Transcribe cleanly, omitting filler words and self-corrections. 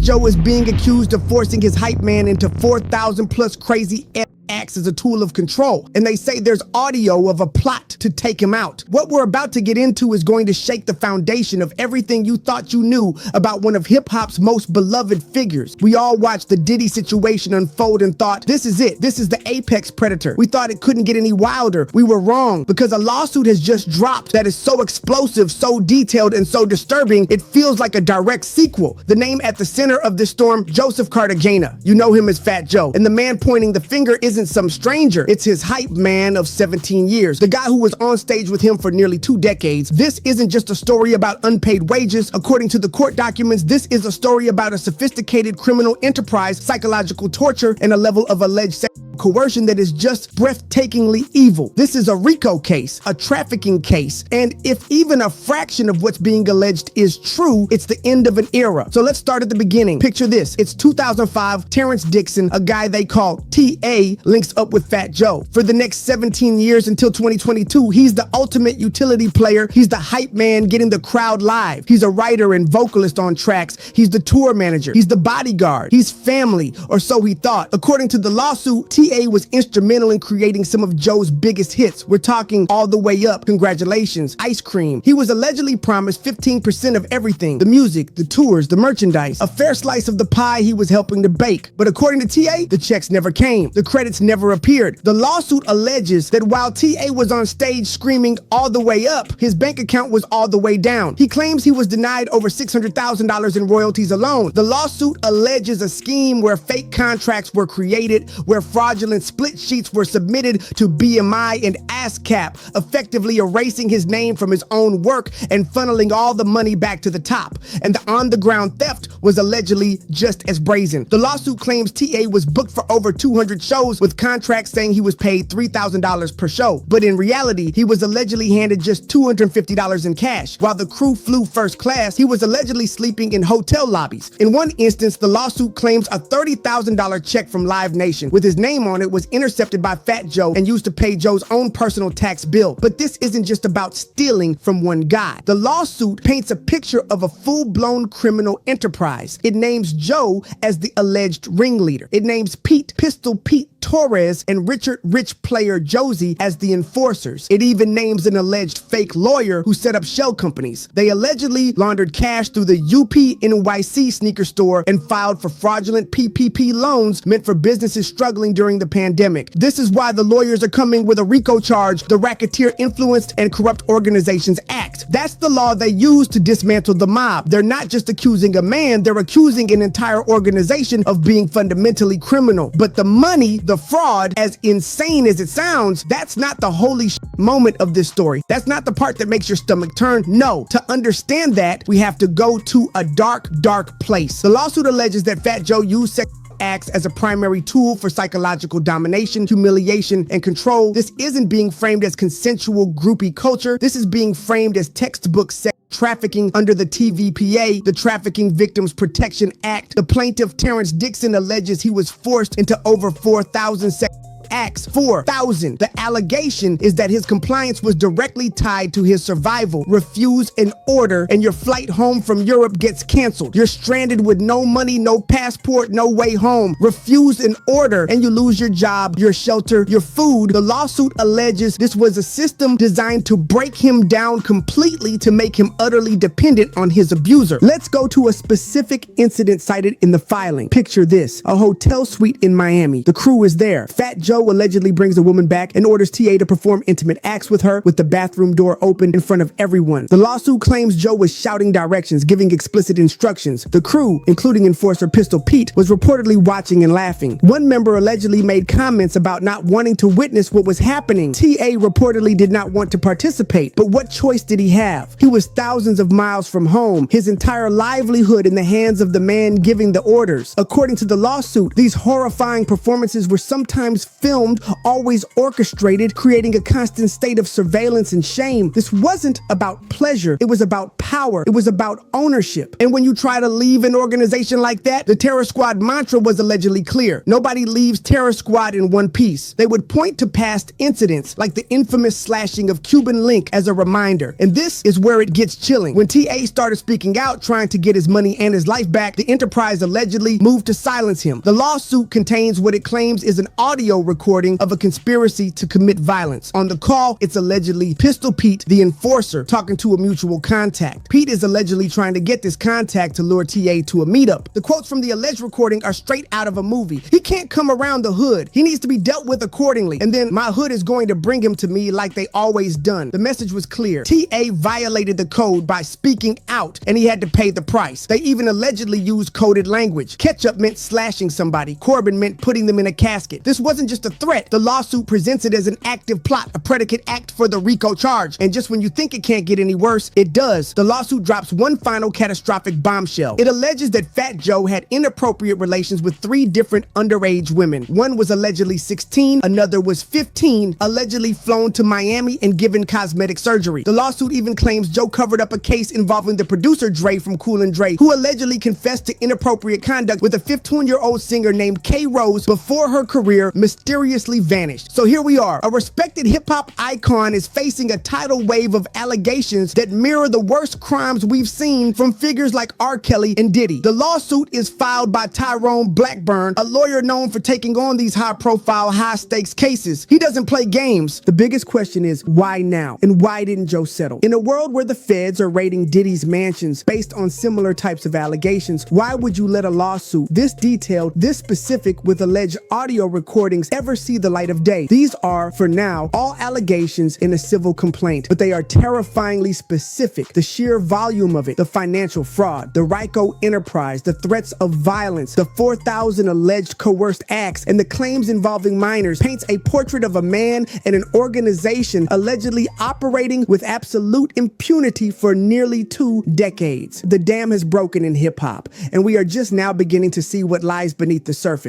Joe is being accused of forcing his hype man into 4,000 plus crazy acts as a tool of control, and they say there's audio of a plot to take him out. What we're about to get into is going to shake the foundation of everything you thought you knew about one of hip-hop's most beloved figures. We all watched the Diddy situation unfold and thought, this is it. This is the apex predator. We thought it couldn't get any wilder. We were wrong, because a lawsuit has just dropped that is so explosive, so detailed, and so disturbing, it feels like a direct sequel. The name at the center of this storm, Joseph Cartagena. You know him as Fat Joe, and the man pointing the finger isn't some stranger. It's his hype man of 17 years, the guy who was on stage with him for nearly 2 decades. This isn't just a story about unpaid wages. According to the court documents, this is a story about a sophisticated criminal enterprise, psychological torture, and a level of alleged sexual coercion that is just breathtakingly evil. This is a RICO case, a trafficking case, and if even a fraction of what's being alleged is true, it's the end of an era. So let's start at the beginning. Picture this. It's 2005. Terrence Dixon, a guy they call TA, links up with Fat Joe. For the next 17 years until 2022, he's the ultimate utility player. He's the hype man getting the crowd live. He's a writer and vocalist on tracks. He's the tour manager. He's the bodyguard. He's family, or so he thought. According to the lawsuit, TA was instrumental in creating some of Joe's biggest hits. We're talking All the Way Up, Congratulations, Ice Cream. He was allegedly promised 15% of everything, the music, the tours, the merchandise, a fair slice of the pie he was helping to bake. But according to TA, the checks never came. The credits never appeared. The lawsuit alleges that while TA was on stage screaming all the way up, his bank account was all the way down. He claims he was denied over $600,000 in royalties alone. The lawsuit alleges a scheme where fake contracts were created, where fraudulent split sheets were submitted to BMI and ASCAP, effectively erasing his name from his own work and funneling all the money back to the top. And the on-the-ground theft was allegedly just as brazen. The lawsuit claims TA was booked for over 200 shows with contracts saying he was paid $3,000 per show. But in reality, he was allegedly handed just $250 in cash. While the crew flew first class, he was allegedly sleeping in hotel lobbies. In one instance, the lawsuit claims a $30,000 check from Live Nation with his name on it was intercepted by Fat Joe and used to pay Joe's own personal tax bill. But this isn't just about stealing from one guy. The lawsuit paints a picture of a full-blown criminal enterprise. It names Joe as the alleged ringleader. It names Pistol Pete Torres and Richard Rich Player Josie as the enforcers. It even names an alleged fake lawyer who set up shell companies. They allegedly laundered cash through the UPNYC sneaker store and filed for fraudulent PPP loans meant for businesses struggling during the pandemic. This is why the lawyers are coming with a RICO charge, the Racketeer Influenced and Corrupt Organizations Act. That's the law they use to dismantle the mob. They're not just accusing a man, they're accusing an entire organization of being fundamentally criminal. But the money, the fraud, as insane as it sounds, that's not the holy moment of this story. That's not the part that makes your stomach turn. No, to understand that, we have to go to a dark, dark place. The lawsuit alleges that Fat Joe used sexual acts as a primary tool for psychological domination, humiliation, and control. This isn't being framed as consensual groupie culture. This is being framed as textbook sex trafficking under the TVPA, the Trafficking Victims Protection Act. The plaintiff, Terrence Dixon, alleges he was forced into over 4,000 sex acts. 4,000. The allegation is that his compliance was directly tied to his survival. Refuse an order and your flight home from Europe gets canceled. You're stranded with no money, no passport, no way home. Refuse an order and you lose your job, your shelter, your food. The lawsuit alleges this was a system designed to break him down completely to make him utterly dependent on his abuser. Let's go to a specific incident cited in the filing. Picture this: a hotel suite in Miami. The crew is there. Fat Joe allegedly brings a woman back and orders TA to perform intimate acts with her with the bathroom door open in front of everyone. The lawsuit claims Joe was shouting directions, giving explicit instructions. The crew, including enforcer Pistol Pete, was reportedly watching and laughing. One member allegedly made comments about not wanting to witness what was happening. TA reportedly did not want to participate, but what choice did he have? He was thousands of miles from home, his entire livelihood in the hands of the man giving the orders. According to the lawsuit, these horrifying performances were sometimes filmed, always orchestrated, creating a constant state of surveillance and shame. This wasn't about pleasure. It was about power. It was about ownership. And when you try to leave an organization like that, the Terror Squad mantra was allegedly clear. Nobody leaves Terror Squad in one piece. They would point to past incidents, like the infamous slashing of Cuban Link, as a reminder. And this is where it gets chilling. When TA started speaking out, trying to get his money and his life back, the enterprise allegedly moved to silence him. The lawsuit contains what it claims is an audio recording of a conspiracy to commit violence. On the call, it's allegedly Pistol Pete, the enforcer, talking to a mutual contact. Pete is allegedly trying to get this contact to lure TA to a meetup. The quotes from the alleged recording are straight out of a movie. He can't come around the hood. He needs to be dealt with accordingly. And then my hood is going to bring him to me like they always done. The message was clear. TA violated the code by speaking out, and he had to pay the price. They even allegedly used coded language. Ketchup meant slashing somebody. Corbin meant putting them in a casket. This wasn't just a threat. The lawsuit presents it as an active plot, a predicate act for the RICO charge. And just when you think it can't get any worse, it does. The lawsuit drops one final catastrophic bombshell. It alleges that Fat Joe had inappropriate relations with 3 different underage women. One was allegedly 16, another was 15, allegedly flown to Miami and given cosmetic surgery. The lawsuit even claims Joe covered up a case involving the producer Dre from Cool and Dre, who allegedly confessed to inappropriate conduct with a 15-year-old singer named K Rose before her career mysteriously vanished. So here we are. A respected hip-hop icon is facing a tidal wave of allegations that mirror the worst crimes we've seen from figures like R. Kelly and Diddy. The lawsuit is filed by Tyrone Blackburn, a lawyer known for taking on these high-profile, high-stakes cases. He doesn't play games. The biggest question is, why now? And why didn't Joe settle? In a world where the feds are raiding Diddy's mansions based on similar types of allegations, why would you let a lawsuit this detailed, this specific, with alleged audio recordings ever see the light of day? These are, for now, all allegations in a civil complaint, but they are terrifyingly specific. The sheer volume of it, the financial fraud, the RICO enterprise, the threats of violence, the 4,000 alleged coerced acts, and the claims involving minors paints a portrait of a man and an organization allegedly operating with absolute impunity for nearly 2 decades. The dam has broken in hip-hop, and we are just now beginning to see what lies beneath the surface.